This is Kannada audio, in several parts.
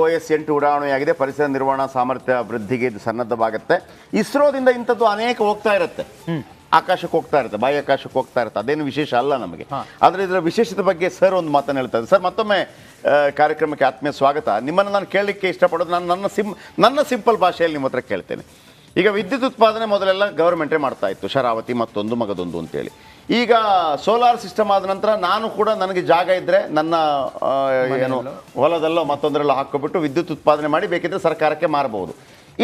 OS-8 ಉಡಾವಣೆಯಾಗಿದೆ. ಪರಿಸರ ನಿರ್ವಹಣಾ ಸಾಮರ್ಥ್ಯ ವೃದ್ಧಿಗೆ ಇದು ಸನ್ನದ್ಧವಾಗುತ್ತೆ. ಇಸ್ರೋದಿಂದ ಇಂಥದ್ದು ಅನೇಕ ಹೋಗ್ತಾ ಇರುತ್ತೆ, ಆಕಾಶಕ್ಕೆ ಹೋಗ್ತಾ ಇರುತ್ತೆ, ಬಾಹ್ಯಾಕಾಶಕ್ಕೆ ಹೋಗ್ತಾ ಇರುತ್ತೆ. ಅದೇನು ವಿಶೇಷ ಅಲ್ಲ ನಮಗೆ. ಆದರೆ ಇದರ ವಿಶೇಷತೆ ಬಗ್ಗೆ ಸರ್ ಒಂದು ಮಾತನ್ನು ಹೇಳ್ತಾರೆ. ಸರ್, ಮತ್ತೊಮ್ಮೆ ಕಾರ್ಯಕ್ರಮಕ್ಕೆ ಆತ್ಮೀಯ ಸ್ವಾಗತ. ನಿಮ್ಮನ್ನು ನಾನು ಕೇಳಲಿಕ್ಕೆ ಇಷ್ಟಪಡೋದು, ನನ್ನ ಸಿಂಪಲ್ ಭಾಷೆಯಲ್ಲಿ ನಿಮ್ಮ ಹತ್ರ ಕೇಳ್ತೇನೆ. ಈಗ ವಿದ್ಯುತ್ ಉತ್ಪಾದನೆ ಮೊದಲೆಲ್ಲ ಗೌರ್ಮೆಂಟೇ ಮಾಡ್ತಾ ಇತ್ತು, ಶರಾವತಿ ಮತ್ತೊಂದು ಮಗದೊಂದು ಅಂತೇಳಿ. ಈಗ ಸೋಲಾರ್ ಸಿಸ್ಟಮ್ ಆದ ನಂತರ ನಾನು ಕೂಡ ನನಗೆ ಜಾಗ ಇದ್ದರೆ ನನ್ನ ಏನು ಹೊಲದಲ್ಲೋ ಮತ್ತೊಂದರಲ್ಲೋ ಹಾಕ್ಕೊಬಿಟ್ಟು ವಿದ್ಯುತ್ ಉತ್ಪಾದನೆ ಮಾಡಿ ಬೇಕಿದ್ರೆ ಸರ್ಕಾರಕ್ಕೆ ಮಾರಬಹುದು.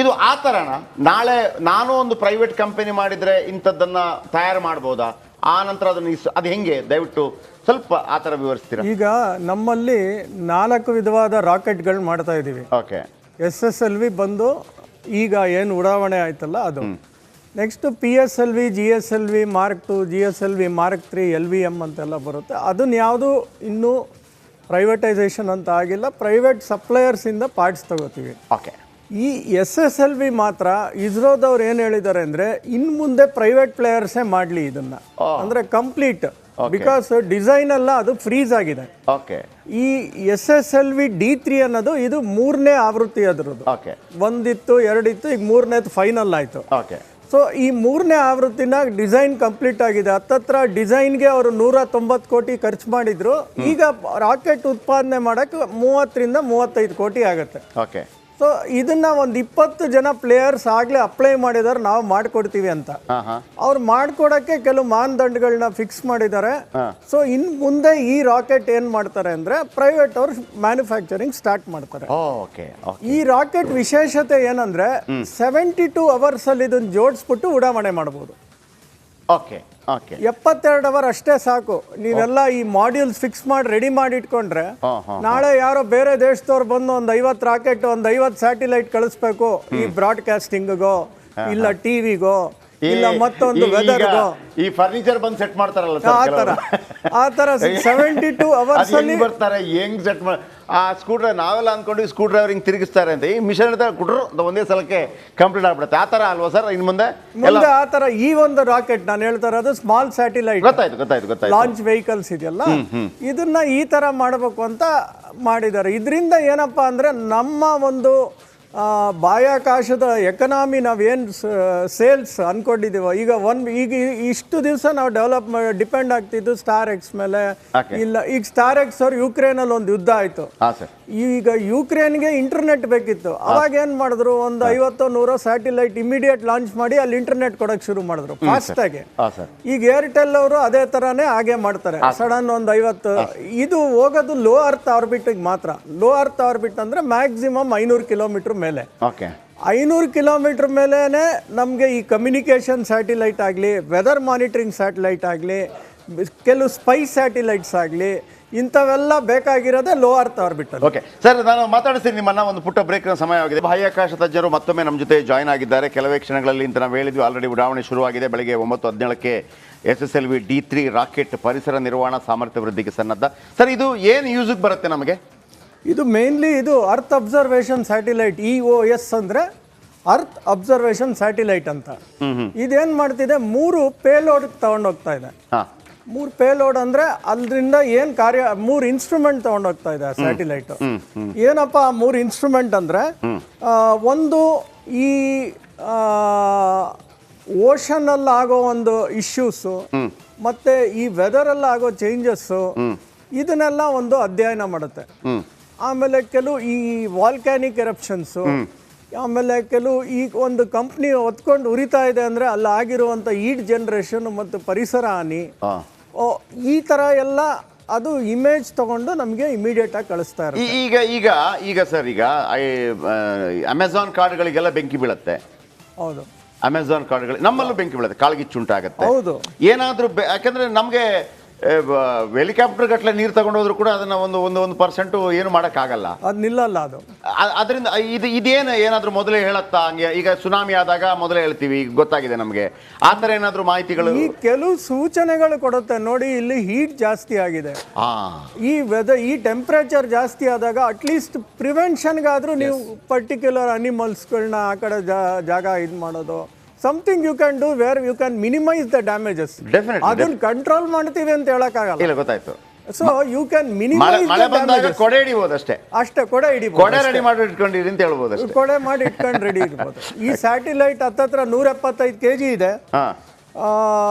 ಇದು ಆ ಥರನ ನಾಳೆ ನಾನು ಒಂದು ಪ್ರೈವೇಟ್ ಕಂಪನಿ ಮಾಡಿದರೆ ಇಂಥದ್ದನ್ನು ತಯಾರು ಮಾಡ್ಬೋದಾ? ಆ ನಂತರ ಅದನ್ನು ಅದು ಹೆಂಗೆ, ದಯವಿಟ್ಟು ಸ್ವಲ್ಪ ಆ ಥರ ವಿವರಿಸ್ತೀರಾ? ಈಗ ನಮ್ಮಲ್ಲಿ 4 ವಿಧವಾದ ರಾಕೆಟ್ಗಳು ಮಾಡ್ತಾ ಇದ್ದೀವಿ. ಓಕೆ. SSLV ಬಂದು ಈಗ ಏನು ಉಡಾವಣೆ ಆಯ್ತಲ್ಲ ಅದು. Next PSLV, GSLV Mark 2, GSLV Mark 3, LVM ಅಂತೆಲ್ಲ ಬರುತ್ತೆ. ಅದನ್ನ ಯಾವುದು ಇನ್ನೂ ಪ್ರೈವೇಟೈಸೇಷನ್ ಅಂತ ಆಗಿಲ್ಲ. ಪ್ರೈವೇಟ್ ಸಪ್ಲೈಯರ್ಸಿಂದ ಪಾರ್ಟ್ಸ್ ತಗೋತೀವಿ. ಓಕೆ. ಈ SSLV ಮಾತ್ರ ಇಸ್ರೋದವ್ರು ಏನು ಹೇಳಿದ್ದಾರೆ ಅಂದರೆ, ಇನ್ನು ಮುಂದೆ ಪ್ರೈವೇಟ್ ಪ್ಲೇಯರ್ಸೇ ಮಾಡಲಿ ಇದನ್ನು, ಅಂದರೆ ಕಂಪ್ಲೀಟ್. ಬಿಕಾಸ್ ಡಿಸೈನ್ ಎಲ್ಲ ಅದು ಫ್ರೀಸ್ ಆಗಿದೆ. ಓಕೆ. ಈ SSLV D3 ಅನ್ನೋದು ಇದು 3ನೇ ಆವೃತ್ತಿ ಅದರದ್ದು. ಓಕೆ. ಒಂದಿತ್ತು, ಎರಡಿತ್ತು, ಈಗ 3ನೇದು ಫೈನಲ್ ಆಯಿತು. ಓಕೆ. ಸೊ ಈ 3ನೇ ಆವೃತ್ತಿನ ಡಿಸೈನ್ ಕಂಪ್ಲೀಟ್ ಆಗಿದೆ. ಹತ್ತತ್ರ ಡಿಸೈನ್ಗೆ ಅವರು 190 ಕೋಟಿ ಖರ್ಚು ಮಾಡಿದ್ರು. ಈಗ ರಾಕೆಟ್ ಉತ್ಪಾದನೆ ಮಾಡೋಕ್ಕೆ 30 ರಿಂದ 35 ಕೋಟಿ ಆಗುತ್ತೆ. ಓಕೆ. ಸೊ ಇದನ್ನ ಒಂದು 20 ಜನ ಪ್ಲೇಯರ್ಸ್ ಆಗಲೇ ಅಪ್ಲೈ ಮಾಡಿದಾರೆ, ನಾವು ಮಾಡಿಕೊಡ್ತೀವಿ ಅಂತ. ಅವ್ರು ಮಾಡ್ಕೊಡಕ್ಕೆ ಕೆಲವು ಮಾನದಂಡಗಳನ್ನ ಫಿಕ್ಸ್ ಮಾಡಿದ್ದಾರೆ. ಸೊ ಇನ್ನು ಮುಂದೆ ಈ ರಾಕೆಟ್ ಏನು ಮಾಡ್ತಾರೆ ಅಂದರೆ, ಪ್ರೈವೇಟ್ ಅವ್ರು ಮ್ಯಾನುಫ್ಯಾಕ್ಚರಿಂಗ್ ಸ್ಟಾರ್ಟ್ ಮಾಡ್ತಾರೆ. ಈ ರಾಕೆಟ್ ವಿಶೇಷತೆ ಏನಂದ್ರೆ 72 ಅವರ್ಸಲ್ಲಿ ಇದನ್ನು ಜೋಡಿಸ್ಬಿಟ್ಟು ಉಡಾವಣೆ ಮಾಡ್ಬೋದು. ಓಕೆ. ಓಕೆ. 72 ಅವರ್ ಅಷ್ಟೇ ಸಾಕು. ನೀವೆಲ್ಲ ಈ ಮಾಡ್ಯೂಲ್ಸ್ ಫಿಕ್ಸ್ ಮಾಡಿ ರೆಡಿ ಮಾಡಿ ಇಟ್ಕೊಂಡ್ರೆ, ನಾಳೆ ಯಾರೋ ಬೇರೆ ದೇಶದವ್ರು ಬಂದು ಒಂದು 50 ರಾಕೆಟ್, ಒಂದು 50 ಸ್ಯಾಟಿಲೈಟ್ ಕಳಿಸ್ಬೇಕು ಈ ಬ್ರಾಡ್ಕಾಸ್ಟಿಂಗ್ಗೋ ಇಲ್ಲ ಟಿವಿಗೋ ಇಲ್ಲ ಮತ್ತೊಂದು ವೆದರ್ಗೋ. ಈ ಫರ್ನಿಚರ್ ಬಂದು ಸೆಟ್ ಮಾಡ್ತಾರಲ್ಲ ಆ ಥರ 72 ಅವರ್ಸ್ ಅಲ್ಲಿ ಬರ್ತಾರೆ. ಹೆಂಗ್ ಸೆಟ್ ಮಾಡಿ ಆ ಸ್ಕೂಟ್ರ್ ನಾವೆಲ್ಲ ಅಂದ್ಕೊಂಡು ಸ್ಕ್ರೂ ಡ್ರೈವರ್ ಹಿಂಗೆ ತಿರುಗಿಸ್ತಾರೆ ಅಂತ, ಈ ಮಿಷನ್ ಕುಟ್ರು ಒಂದೇ ಸಲಕ್ಕೆ ಕಂಪ್ಲೀಟ್ ಆಗ್ಬಿಡುತ್ತೆ. ಆ ಥರ ಅಲ್ವಾ ಸರ್ ಇನ್ನು ಮುಂದೆ ಆ ಥರ? ಈ ಒಂದು ರಾಕೆಟ್ ನಾನು ಹೇಳ್ತಾ ಇರೋದು ಸ್ಮಾಲ್ ಸ್ಯಾಟಿಲೈಟ್, ಗೊತ್ತಾಯ್ತು ಲಾಂಚ್ ವೆಹಿಕಲ್ಸ್ ಇದೆಯಲ್ಲ, ಇದನ್ನ ಈ ಥರ ಮಾಡಬೇಕು ಅಂತ ಮಾಡಿದ್ದಾರೆ. ಇದರಿಂದ ಏನಪ್ಪ ಅಂದರೆ, ನಮ್ಮ ಒಂದು ಬಾಹ್ಯಾಕಾಶದ ಎಕನಾಮಿ ನಾವೇನು ಸೇಲ್ಸ್ ಅಂದ್ಕೊಂಡಿದ್ದೀವೋ, ಈಗ ಇಷ್ಟು ದಿವಸ ನಾವು ಡಿಪೆಂಡ್ ಆಗ್ತಿದ್ದು ಸ್ಟಾರ್ ಎಕ್ಸ್ ಮೇಲೆ. ಇಲ್ಲ, ಈಗ ಸ್ಟಾರ್ ಎಕ್ಸ್ ಅವ್ರು ಯುಕ್ರೇನಲ್ಲಿ ಒಂದು ಯುದ್ಧ ಆಯಿತು. ಈಗ ಯುಕ್ರೇನ್ಗೆ ಇಂಟರ್ನೆಟ್ ಬೇಕಿತ್ತು. ಅವಾಗ ಏನು ಮಾಡಿದ್ರು, ಒಂದು 50-100 ಸ್ಯಾಟಿಲೈಟ್ ಇಮಿಡಿಯೇಟ್ ಲಾಂಚ್ ಮಾಡಿ ಅಲ್ಲಿ ಇಂಟರ್ನೆಟ್ ಕೊಡೋಕೆ ಶುರು ಮಾಡಿದ್ರು ಫಾಸ್ಟಾಗಿ. ಈಗ ಏರ್ಟೆಲ್ ಅವರು ಅದೇ ಥರನೇ ಹಾಗೆ ಮಾಡ್ತಾರೆ. ಸಡನ್ ಒಂದು 50. ಇದು ಹೋಗೋದು ಲೋ ಅರ್ತ್ ಆರ್ಬಿಟಿಗೆ ಮಾತ್ರ. ಲೋ ಅರ್ತ್ ಆರ್ಬಿಟ್ ಅಂದರೆ ಮ್ಯಾಕ್ಸಿಮಮ್ 500 ಕಿಲೋಮೀಟರ್ ಮೇಲೆ. 500 ಕಿಲೋಮೀಟರ್ ಮೇಲೇ ನಮಗೆ ಈ ಕಮ್ಯುನಿಕೇಷನ್ ಸ್ಯಾಟಿಲೈಟ್ ಆಗಲಿ, ವೆದರ್ ಮಾನಿಟರಿಂಗ್ ಸ್ಯಾಟಿಲೈಟ್ ಆಗಲಿ, ಕೆಲವು ಸ್ಪೈಸ್ ಸ್ಯಾಟಿಲೈಟ್ಸ್ ಆಗಲಿ, ಇಂಥವೆಲ್ಲ ಬೇಕಾಗಿರೋದೇ low earth orbit. Okay sir, ನಾನು ಮಾತಾಡ್ತೀನಿ ನಿಮ್ಮನ್ನ. ಒಂದು ಪುಟ್ಟ ಬ್ರೇಕ್ನ ಸಮಯವಾಗಿದೆ. ಬಾಹ್ಯಾಕಾಶ ತಜ್ಞರು ಮತ್ತೊಮ್ಮೆ ನಮ್ಮ ಜೊತೆ ಜಾಯ್ನ್ ಆಗಿದ್ದಾರೆ. ಕೆಲವೇ ಕ್ಷಣಗಳಲ್ಲಿ ಅಂತ ನಾವು ಹೇಳಿದ್ವಿ, ಆಲ್ರೆಡಿ ಉಡಾವಣೆ ಶುರುವಾಗಿದೆ. ಬೆಳಗ್ಗೆ 9:17ಕ್ಕೆ SSLV D3 ರಾಕೆಟ್ ಪರಿಸರ ನಿರ್ವಹಣಾ ಸಾಮರ್ಥ್ಯ ವೃದ್ಧಿಗೆ ಸನ್ನದ್ಧ. ಸರ್, ಇದು ಏನು ಯೂಸಿಗೆ ಬರುತ್ತೆ ನಮಗೆ? ಇದು ಮೇನ್ಲಿ ಇದು ಅರ್ತ್ ಅಬ್ಸರ್ವೇಷನ್ ಸ್ಯಾಟಿಲೈಟ್, EOS ಅಂದರೆ ಅರ್ತ್ ಅಬ್ಸರ್ವೇಷನ್ ಸ್ಯಾಟಿಲೈಟ್ ಅಂತ. ಇದೇನು ಮಾಡ್ತಿದೆ, 3 ಪೇಲೋಡ್ ತಗೊಂಡೋಗ್ತಾ ಇದೆ. 3 ಪೇಲೋಡ್ ಅಂದರೆ ಅಲ್ಲಿಂದ ಏನು ಕಾರ್ಯ, 3 ಇನ್ಸ್ಟ್ರೂಮೆಂಟ್ ತಗೊಂಡೋಗ್ತಾ ಇದೆ ಸ್ಯಾಟಿಲೈಟ್. ಏನಪ್ಪ 3 ಇನ್ಸ್ಟ್ರೂಮೆಂಟ್ ಅಂದರೆ, ಒಂದು ಈ ಓಷನಲ್ಲಿ ಆಗೋ ಒಂದು ಇಶ್ಯೂಸು, ಮತ್ತು ಈ ವೆದರಲ್ಲಿ ಆಗೋ ಚೇಂಜಸ್ಸು, ಇದನ್ನೆಲ್ಲ ಒಂದು ಅಧ್ಯಯನ ಮಾಡುತ್ತೆ. ಆಮೇಲೆ ಕೆಲವು ಈ ವಾಲ್ಕ್ಯಾನಿಕ್ ಎರಪ್ಷನ್ಸು, ಆಮೇಲೆ ಕೆಲವು ಈ ಒಂದು ಕಂಪ್ನಿ ಹೊತ್ಕೊಂಡು ಉರಿತಾ ಇದೆ ಅಂದರೆ ಅಲ್ಲಿ ಆಗಿರುವಂಥ ಈಟ್ ಜನರೇಷನ್ ಮತ್ತು ಪರಿಸರ ಹಾನಿ, ಈ ಥರ ಎಲ್ಲ ಅದು ಇಮೇಜ್ ತಗೊಂಡು ನಮಗೆ ಇಮಿಡಿಯೇಟ್ ಆಗಿ ಕಳಿಸ್ತಾ ಇರುತ್ತೆ. ಈಗ ಸರ್, ಈಗ ಅಮೆಝಾನ್ ಕಾರ್ಡ್ಗಳಿಗೆಲ್ಲ ಬೆಂಕಿ ಬೀಳುತ್ತೆ. ಹೌದು, ಅಮೆಝಾನ್ ಕಾರ್ಡ್ಗಳು ನಮ್ಮಲ್ಲೂ ಬೆಂಕಿ ಬೀಳುತ್ತೆ, ಕಾಳ್ಗಿಚ್ಚುಂಟಾಗತ್ತೆ. ಹೌದು, ಏನಾದರೂ ಯಾಕಂದ್ರೆ ನಮಗೆ ಹೆಲಿಕಾಪ್ಟರ್ ಗಟ್ಟಲೆ ನೀರು ತಗೊಂಡೋದ್ರು ಕೂಡ ಅದನ್ನ ಒಂದು 1% ಏನು ಮಾಡೋಕ್ಕಾಗಲ್ಲ, ಅದು ನಿಲ್ಲಲ್ಲ. ಅದರಿಂದ ಇದೇನು ಏನಾದರೂ ಮೊದಲೇ ಹೇಳತ್ತಾ? ಹಂಗೆ ಈಗ ಸುನಾಮಿ ಆದಾಗ ಮೊದಲೇ ಹೇಳ್ತೀವಿ, ಗೊತ್ತಾಗಿದೆ ನಮಗೆ. ಆ ಥರ ಏನಾದರೂ ಮಾಹಿತಿಗಳು, ಈ ಕೆಲವು ಸೂಚನೆಗಳು ಕೊಡುತ್ತೆ. ನೋಡಿ, ಇಲ್ಲಿ ಹೀಟ್ ಜಾಸ್ತಿ ಆಗಿದೆ, ಈ ಟೆಂಪ್ರೇಚರ್ ಜಾಸ್ತಿ ಆದಾಗ ಅಟ್ಲೀಸ್ಟ್ ಪ್ರಿವೆನ್ಷನ್ಗಾದರೂ ನೀವು ಪರ್ಟಿಕ್ಯುಲರ್ ಅನಿಮಲ್ಸ್ಗಳನ್ನ ಆ ಕಡೆ ಜಾಗ ಇದು ಮಾಡೋದು, something you can do where you can minimize the damages. Definitely. ಅದನ್ನ ಕಂಟ್ರೋಲ್ ಮಾಡ್ತೀವಿ ಅಂತ ಹೇಳಕ್ಕಾಗಲ್ಲ. ಇಲ್ಲ, ಗೊತ್ತಾಯ್ತು. ಸೊ ಯು ಕ್ಯಾನ್ ಮಳೆ ಮಿನಿಮೈಸ್ ಬಂದಾಗ ಕೊಡೆ ಹಿಡಿಬೋದು ಅಷ್ಟೇ, ಅಷ್ಟೇ ಕೊಡೆ ಹಿಡಿಬೋದು, ಕೊಡೆ ರೆಡಿ ಮಾಡಿ ಇಟ್ಕೊಂಡಿರಿ ಅಂತ ಹೇಳ್ಬೋದು ಅಷ್ಟೇ. ಕೊಡೆ ಮಾಡಿ ಇಟ್ಕೊಂಡು ರೆಡಿ ಇರ್ಬೋದು. ಈ ಸ್ಯಾಟಿಲೈಟ್ ಹತ್ತತ್ರ 175 kg ಇದೆ.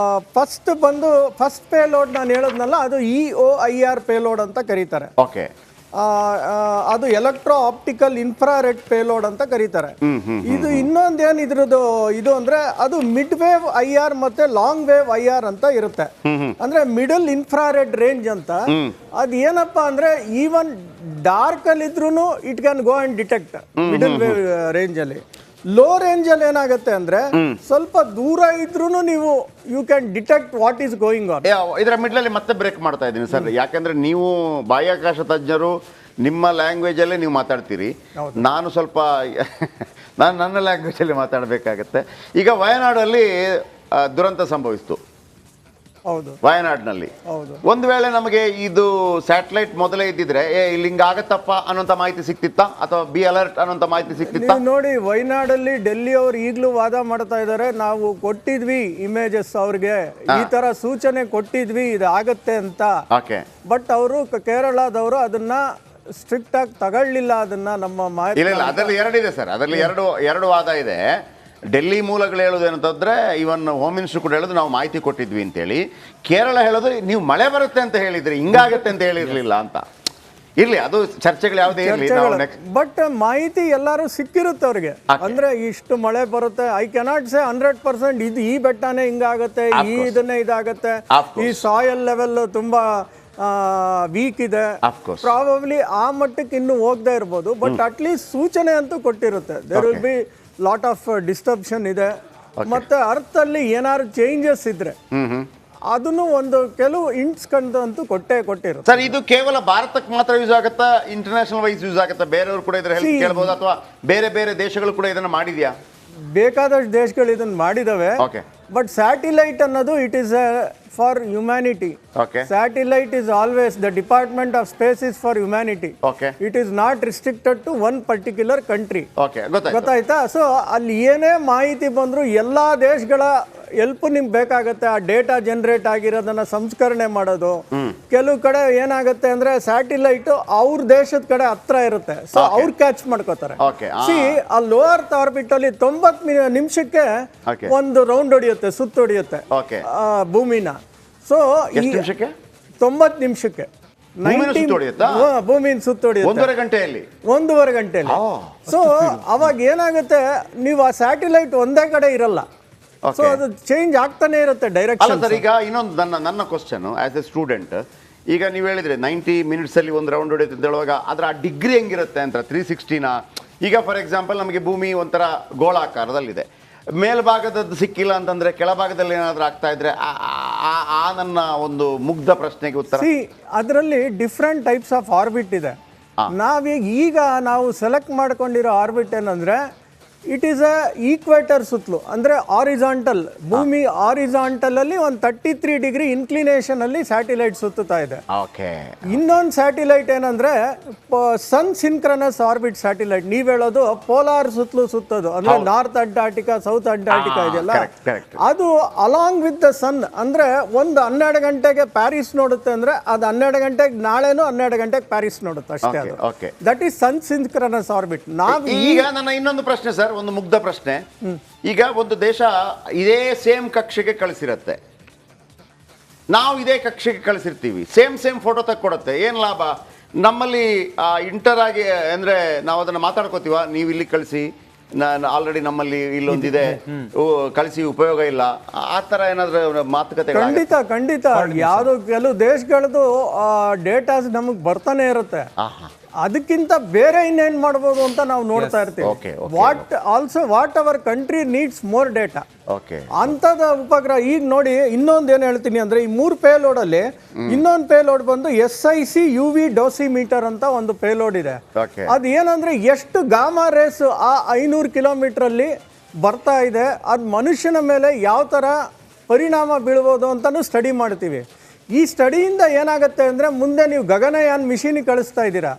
ಫಸ್ಟ್ ಪೇಲೋಡ್ ನಾನು ಹೇಳೋದ್ನಲ್ಲ, ಅದು EOIR ಪೇಲೋಡ್ ಅಂತ ಕರೀತಾರೆ. ಓಕೆ, ಅದು ಎಲೆಕ್ಟ್ರೋ ಆಪ್ಟಿಕಲ್ ಇನ್ಫ್ರಾರೆಡ್ ಪೇಲೋಡ್ ಅಂತ ಕರೀತಾರೆ. ಇದು ಇನ್ನೊಂದೇನು ಇದ್ರದ್ದು ಇದು ಅಂದ್ರೆ ಅದು ಮಿಡ್ ವೇವ್ IR ಮತ್ತೆ ಲಾಂಗ್ ವೇವ್ IR ಅಂತ ಇರುತ್ತೆ. ಅಂದ್ರೆ ಮಿಡಲ್ ಇನ್ಫ್ರಾರೆಡ್ ರೇಂಜ್ ಅಂತ. ಅದು ಏನಪ್ಪಾ ಅಂದ್ರೆ ಈವನ್ ಡಾರ್ಕ್ ಅಲ್ಲಿ ಇದ್ರೂ it can go and detect middle wave range ಅಲ್ಲಿ. ಲೋ ರೇಂಜ್ ಅಲ್ಲಿ ಏನಾಗುತ್ತೆ ಅಂದ್ರೆ ಸ್ವಲ್ಪ ದೂರ ಇದ್ರೂ ನೀವು you can detect what is going on. ಇದರ ಮಿಡ್ಲಲ್ಲಿ ಮತ್ತೆ ಬ್ರೇಕ್ ಮಾಡ್ತಾ ಇದ್ದೀನಿ ಸರ್, ಯಾಕಂದ್ರೆ ನೀವು ಬಾಹ್ಯಾಕಾಶ ತಜ್ಞರು, ನಿಮ್ಮ ಲ್ಯಾಂಗ್ವೇಜ್ ಅಲ್ಲೇ ನೀವು ಮಾತಾಡ್ತೀರಿ, ನಾನು ಸ್ವಲ್ಪ ನಾನು ನನ್ನ ಲ್ಯಾಂಗ್ವೇಜ್ ಅಲ್ಲಿ ಮಾತಾಡಬೇಕಾಗತ್ತೆ. ಈಗ ವಯನಾಡಲ್ಲಿ ದುರಂತ ಸಂಭವಿಸ್ತು. ಹೌದು, ವಯನಾಡ್ನಲ್ಲಿ. ಒಂದು ವೇಳೆ ನಮಗೆ ಇದು ಸ್ಯಾಟಲೈಟ್ ಮೊದಲೇ ಇದ್ದಿದ್ರೆ ಇಲ್ಲಿ ಹಿಂಗ ಆಗತ್ತಪ್ಪ ಅನ್ನೋಂಥ ಮಾಹಿತಿ ಸಿಕ್ತಿತ್ತಾ, ಅಥವಾ ಬಿ ಅಲರ್ಟ್ ಅನ್ನೋಂಥ ಮಾಹಿತಿ ಸಿಕ್ತಿತ್ತಾ? ನೋಡಿ, ವಯನಾಡಲ್ಲಿ ಡೆಲ್ಲಿ ಅವ್ರು ಈಗಲೂ ವಾದ ಮಾಡ್ತಾ ಇದ್ದಾರೆ, ನಾವು ಕೊಟ್ಟಿದ್ವಿ ಇಮೇಜಸ್ ಅವ್ರಿಗೆ, ಈ ತರ ಸೂಚನೆ ಕೊಟ್ಟಿದ್ವಿ ಇದು ಆಗತ್ತೆ ಅಂತ. ಓಕೆ, ಬಟ್ ಅವರು ಕೇರಳದವರು ಅದನ್ನ ಸ್ಟ್ರಿಕ್ಟ್ ಆಗಿ ತಗೊಳ್ಳಿಲ್ಲ ಅದನ್ನ. ನಮ್ಮ ಮಾಹಿತಿ ಇಲ್ಲ, ಅದರಲ್ಲಿ ಎರಡಿದೆ ಸರ್, ಅದರಲ್ಲಿ ಎರಡು ವಾದ ಇದೆ. ಡೆಲ್ಲಿ ಮೂಲಗಳು ಹೇಳೋದು ಏನಂತಂದ್ರೆ, ಇವನ್ ಹೋಮ್ ಮಿನಿಸ್ಟರ್ ಕೂಡ ಹೇಳೋದು ನಾವು ಮಾಹಿತಿ ಕೊಟ್ಟಿದ್ವಿ ಅಂತೇಳಿ. ಕೇರಳ ಹೇಳೋದು ನೀವು ಮಳೆ ಬರುತ್ತೆ ಅಂತ ಹೇಳಿದ್ರಿ, ಹಿಂಗಾಗತ್ತೆ ಅಂತ ಹೇಳಿರ್ಲಿಲ್ಲ ಅಂತ. ಇರ್ಲಿ, ಅದು ಚರ್ಚೆಗಳು ಯಾವುದೇ ಇರಲಿ. ಬಟ್ ಮಾಹಿತಿ ಎಲ್ಲರೂ ಸಿಕ್ಕಿರುತ್ತೆ ಅವ್ರಿಗೆ. ಅಂದ್ರೆ ಇಷ್ಟು ಮಳೆ ಬರುತ್ತೆ, ಐ ಕೆನಾಟ್ ಸೇ 100% ಇದು ಈ ಬೆಟ್ಟನೇ ಹಿಂಗಾಗತ್ತೆ, ಇದನ್ನೇ ಇದಾಗತ್ತೆ, ಈ ಸಾಯಿಲ್ ಲೆವೆಲ್ ತುಂಬಾ ವೀಕ್ ಇದೆ, ಪ್ರಾಬಬ್ಲಿ ಆ ಮಟ್ಟಕ್ಕೆ ಇನ್ನು ಹೋಗದೆ ಇರ್ಬೋದು. ಬಟ್ ಅಟ್ಲೀಸ್ಟ್ ಸೂಚನೆ ಅಂತೂ ಕೊಟ್ಟಿರುತ್ತೆ. There will be lot of disturbance ಇದೆ. ಮತ್ತೆ ಅರ್ತ್ ಅಲ್ಲಿ ಏನಾದ್ರು ಚೇಂಜಸ್ ಇದ್ರೆ ಅದನ್ನು ಒಂದು ಕೆಲವು ಇಂಟ್ಸ್ ಕಂಡು ಕೊಟ್ಟಿರುತ್ತೆ. ಸರ್, ಇದು ಕೇವಲ ಭಾರತಕ್ಕೆ ಮಾತ್ರ ಯೂಸ್ ಆಗುತ್ತಾ, ಇಂಟರ್ನ್ಯಾಷನಲ್ ವೈಸ್ ಯೂಸ್ ಆಗುತ್ತಾ? ಬೇರೆಯವರು ಕೂಡ ಇದ್ರ ಹೆಲ್ಪ್ ಕೇಳಬಹುದು, ಅಥವಾ ಬೇರೆ ಬೇರೆ ದೇಶಗಳು ಕೂಡ ಇದನ್ನ ಮಾಡಿದ್ಯಾ? ಬೇಕಾದಷ್ಟು ದೇಶಗಳು ಇದನ್ನ ಮಾಡಿದಾವೆ. ಬಟ್ ಸ್ಯಾಟಿಲೈಟ್ ಅನ್ನೋದು it is for humanity. Satellite is always the department of space is for humanity. It is not restricted to one particular country. ಗೊತ್ತಾಯ್ತಾ? ಸೊ ಅಲ್ಲಿ ಏನೇ ಮಾಹಿತಿ ಬಂದ್ರು ಎಲ್ಲಾ ದೇಶಗಳ ಹೆಲ್ಪ್ ನಿಮ್ಗೆ ಬೇಕಾಗತ್ತೆ. ಆ ಡೇಟಾ ಜನರೇಟ್ ಆಗಿರೋದನ್ನ ಸಂಸ್ಕರಣೆ ಮಾಡೋದು. ಕೆಲವು ಕಡೆ ಏನಾಗುತ್ತೆ ಅಂದ್ರೆ ಸ್ಯಾಟಿಲೈಟ್ ಅವ್ರ ದೇಶದ ಕಡೆ ಹತ್ರ ಇರುತ್ತೆ, ಸೊ ಅವ್ರು ಕ್ಯಾಚ್ ಮಾಡ್ಕೋತಾರೆ. ಆ ಲೋ ಅರ್ತ್ ಆರ್ಬಿಟ್ ಅಲ್ಲಿ 90 ನಿಮಿಷಕ್ಕೆ ಒಂದು ರೌಂಡ್ ಹೊಡಿಯುತ್ತೆ, ಸುತ್ತ ಹೊಡಿಯುತ್ತೆ ಭೂಮಿನ. ಸೊ 90 ನಿಮಿಷಕ್ಕೆ ಭೂಮಿನ ಸುತ್ತ ಹೊಡಿಯುತ್ತೆ 1.5 ಗಂಟೆಯಲ್ಲಿ. ಸೊ ಅವಾಗ ಏನಾಗುತ್ತೆ, ನೀವು ಆ ಸ್ಯಾಟಿಲೈಟ್ ಒಂದೇ ಕಡೆ ಇರಲ್ಲ, ಸೊ ಅದು ಚೇಂಜ್ ಆಗ್ತಾನೆ ಇರುತ್ತೆ ಡೈರೆಕ್ಷನ್. ಸರ್, ಈಗ ಇನ್ನೊಂದು ನನ್ನ ಕ್ವಶನ್ ಆಸ್ ಎ ಸ್ಟೂಡೆಂಟ್, ಈಗ ನೀವು ಹೇಳಿದ್ರೆ 90 ಮಿನಿಟ್ಸ್ ಅಲ್ಲಿ ಒಂದು ರೌಂಡ್ ಹೊಡೆಯುತ್ತೆ ಅಂತ ಹೇಳುವಾಗ ಅದರ ಡಿಗ್ರಿ ಹೆಂಗಿರುತ್ತೆ ಅಂತ 360ನ. ಈಗ ಫಾರ್ ಎಕ್ಸಾಂಪಲ್ ನಮಗೆ ಭೂಮಿ ಒಂಥರ ಗೋಳಾಕಾರದಲ್ಲಿದೆ, ಮೇಲ್ಭಾಗದದ್ದು ಸಿಕ್ಕಿಲ್ಲ ಅಂತಂದ್ರೆ ಕೆಳಭಾಗದಲ್ಲಿ ಏನಾದರೂ ಆಗ್ತಾ ಇದ್ರೆ ಆ ನನ್ನ ಒಂದು ಮುಗ್ಧ ಪ್ರಶ್ನೆಗೆ ಉತ್ತರ. ಅದರಲ್ಲಿ ಡಿಫ್ರೆಂಟ್ ಟೈಪ್ಸ್ ಆಫ್ ಆರ್ಬಿಟ್ ಇದೆ. ಈಗ ನಾವು ಸೆಲೆಕ್ಟ್ ಮಾಡ್ಕೊಂಡಿರೋ ಆರ್ಬಿಟ್ ಏನಂದ್ರೆ ಇಟ್ ಈಸ್ ಅ ಈಕ್ವೇಟರ್ ಸುತ್ತಲೂ, ಅಂದ್ರೆ ಆರಿಜಾಂಟಲ್. ಭೂಮಿ ಆರಿಜಾಂಟಲ್ ಅಲ್ಲಿ ಒಂದು 33 ಡಿಗ್ರಿ ಇನ್ಕ್ಲಿನೇಷನ್ ಅಲ್ಲಿ ಸ್ಯಾಟಿಲೈಟ್ ಸುತ್ತುತ್ತಾ ಇದೆ. ಇನ್ನೊಂದು ಸ್ಯಾಟಿಲೈಟ್ ಏನಂದ್ರೆ ಸನ್ ಸಿನ್ಕ್ರನಸ್ ಆರ್ಬಿಟ್ ಸ್ಯಾಟಿಲೈಟ್. ನೀವ್ ಹೇಳೋದು ಪೋಲಾರ್ ಸುತ್ತಲೂ ಸುತ್ತೋದು, ಅಂದ್ರೆ ನಾರ್ತ್ ಅಂಟಾರ್ಟಿಕಾ ಸೌತ್ ಅಂಟಾರ್ಟಿಕಾ ಇದೆಯಲ್ಲ, ಅದು ಅಲಾಂಗ್ ವಿತ್ ದ ಸನ್. ಅಂದ್ರೆ ಒಂದು 12 ಗಂಟೆಗೆ ಪ್ಯಾರಿಸ್ ನೋಡುತ್ತೆ ಅಂದ್ರೆ ಅದು 12 ಗಂಟೆಗೆ ನಾಳೆನೂ 12 ಗಂಟೆಗೆ ಪ್ಯಾರಿಸ್ ನೋಡುತ್ತೆ ಅಷ್ಟೇ. That is sun synchronous orbit. ಈಗ ನನ್ನ ಇನ್ನೊಂದು ಪ್ರಶ್ನೆ ಸರ್, ಒಂದು ಮುಗ್ಧ ಪ್ರಶ್ನೆ. ಈಗ ಒಂದು ದೇಶ ಇದೇ ಸೇಮ್ ಕಕ್ಷೆಗೆ ಕಳಿಸಿರತ್ತೆ, ನಾವು ಇದೇ ಕಕ್ಷೆಗೆ ಕಳಿಸಿರ್ತೀವಿ, ಸೇಮ್ ಫೋಟೋ ತಕ್ಕೊಡುತ್ತೆ, ಏನ್ ಲಾಭ ನಮ್ಮಲ್ಲಿ? ಇಂಟರ್ ಆಗಿ ಅಂದ್ರೆ ನಾವು ಅದನ್ನ ಮಾತಾಡ್ಕೋತೀವ, ನೀವು ಇಲ್ಲಿ ಕಳಿಸಿ, ಆಲ್ರೆಡಿ ನಮ್ಮಲ್ಲಿ ಇಲ್ಲೊಂದಿದೆ, ಕಳಿಸಿ ಉಪಯೋಗ ಇಲ್ಲ, ಆ ತರ ಏನಾದ್ರು ಮಾತುಕತೆ? ಖಂಡಿತ ಯಾವ್ದು ಕೆಲವು ದೇಶಗಳದ್ದು ಡೇಟಾಸ್ ನಮಗ್ ಬರ್ತಾನೆ ಇರುತ್ತೆ. ಅದಕ್ಕಿಂತ ಬೇರೆ ಇನ್ನೇನ್ ಮಾಡ್ಬೋದು ಅಂತ ನಾವು ನೋಡ್ತಾ ಇರ್ತೀವಿ. What our country needs more data ಅಂತದ ಉಪಗ್ರಹ. ಈಗ ನೋಡಿ, ಇನ್ನೊಂದು ಏನ್ ಹೇಳ್ತೀನಿ ಅಂದ್ರೆ, ಈ 3 ಪೇಲೋಡ್ ಅಲ್ಲಿ ಇನ್ನೊಂದು ಪೇಲೋಡ್ ಬಂದು SIC UV ಡೋಸಿಮೀಟರ್ ಅಂತ ಒಂದು ಪೇಲೋಡ್ ಇದೆ. ಅದು ಏನಂದ್ರೆ ಎಷ್ಟು ಗಾಮಾ ರೇಸ್ ಆ 500 ಕಿಲೋಮೀಟರ್ ಅಲ್ಲಿ ಬರ್ತಾ ಇದೆ, ಅದು ಮನುಷ್ಯನ ಮೇಲೆ ಯಾವ ತರ ಪರಿಣಾಮ ಬೀಳ್ಬೋದು ಅಂತಾನು ಸ್ಟಡಿ ಮಾಡ್ತೀವಿ. ಈ ಸ್ಟಡಿಯಿಂದ ಏನಾಗುತ್ತೆ ಅಂದ್ರೆ, ಮುಂದೆ ನೀವು ಗಗನಯಾನ್ ಮಿಷಿನ್ ಕಳಿಸ್ತಾ ಇದ್ದೀರಾ,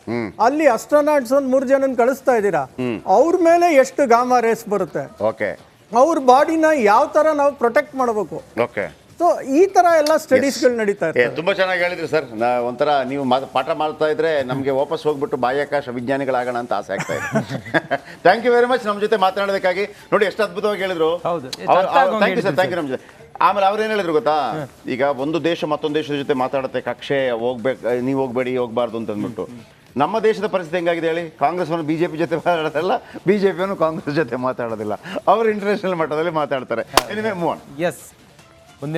ಅಲ್ಲಿ ಅಸ್ಟ್ರೋನಾಟ್ಸ್ ಒಂದು 3 ಜನನ್ ಕಳಿಸ್ತಾ ಇದ್ದೀರಾ, ಅವ್ರ ಮೇಲೆ ಎಷ್ಟು ಗಾಮಾ ರೇಸ್ ಬರುತ್ತೆ, ಅವ್ರ ಬಾಡಿನ ಯಾವ ತರ ನಾವು ಪ್ರೊಟೆಕ್ಟ್ ಮಾಡಬೇಕು. ಸೊ ಈ ತರ ಎಲ್ಲ ಸ್ಟಡೀಸ್ಗಳು ನಡೀತಾ ಇರ್ತವೆ. ತುಂಬಾ ಚೆನ್ನಾಗಿ ಹೇಳಿದ್ರಿ ಸರ್. ಒಂಥರ ನೀವು ಪಾಠ ಮಾಡ್ತಾ ಇದ್ರೆ ನಮಗೆ ವಾಪಸ್ ಹೋಗ್ಬಿಟ್ಟು ಬಾಹ್ಯಾಕಾಶ ವಿಜ್ಞಾನಿಗಳಾಗೋಣ ಅಂತ ಆಸೆ ಆಗ್ತಾ ಇದೆ. ಥ್ಯಾಂಕ್ ಯು ವೆರಿ ಮಚ್ ನಮ್ಮ ಜೊತೆ ಮಾತನಾಡೋದಕ್ಕಾಗಿ. ನೋಡಿ ಎಷ್ಟು ಅದ್ಭುತವಾಗಿ ಹೇಳಿದ್ರು. Thank you sir, thank you ನಮ್ಮ ಜೊತೆ. ಆಮೇಲೆ ಅವ್ರು ಏನು ಹೇಳಿದ್ರು ಗೊತ್ತಾ, ಈಗ ಒಂದು ದೇಶ ಮತ್ತೊಂದು ದೇಶದ ಜೊತೆ ಮಾತಾಡುತ್ತೆ, ಕಕ್ಷೆ ಹೋಗ್ಬೇಕು, ನೀವು ಹೋಗ್ಬೇಡಿ, ಹೋಗ್ಬಾರ್ದು ಅಂತ ಅಂದ್ಬಿಟ್ಟು. ನಮ್ಮ ದೇಶದ ಪರಿಸ್ಥಿತಿ ಹೆಂಗಾಗಿದೆ ಹೇಳಿ? ಕಾಂಗ್ರೆಸ್ವನ್ನು ಬಿಜೆಪಿ ಜೊತೆ ಮಾತಾಡೋದಿಲ್ಲ, ಬಿಜೆಪಿಯನ್ನು ಕಾಂಗ್ರೆಸ್ ಜೊತೆ ಮಾತಾಡೋದಿಲ್ಲ, ಅವರು ಇಂಟರ್ನ್ಯಾಷನಲ್ ಮಟ್ಟದಲ್ಲಿ ಮಾತಾಡ್ತಾರೆ. Anyway move on. ಎಸ್, ಮುಂದಿನ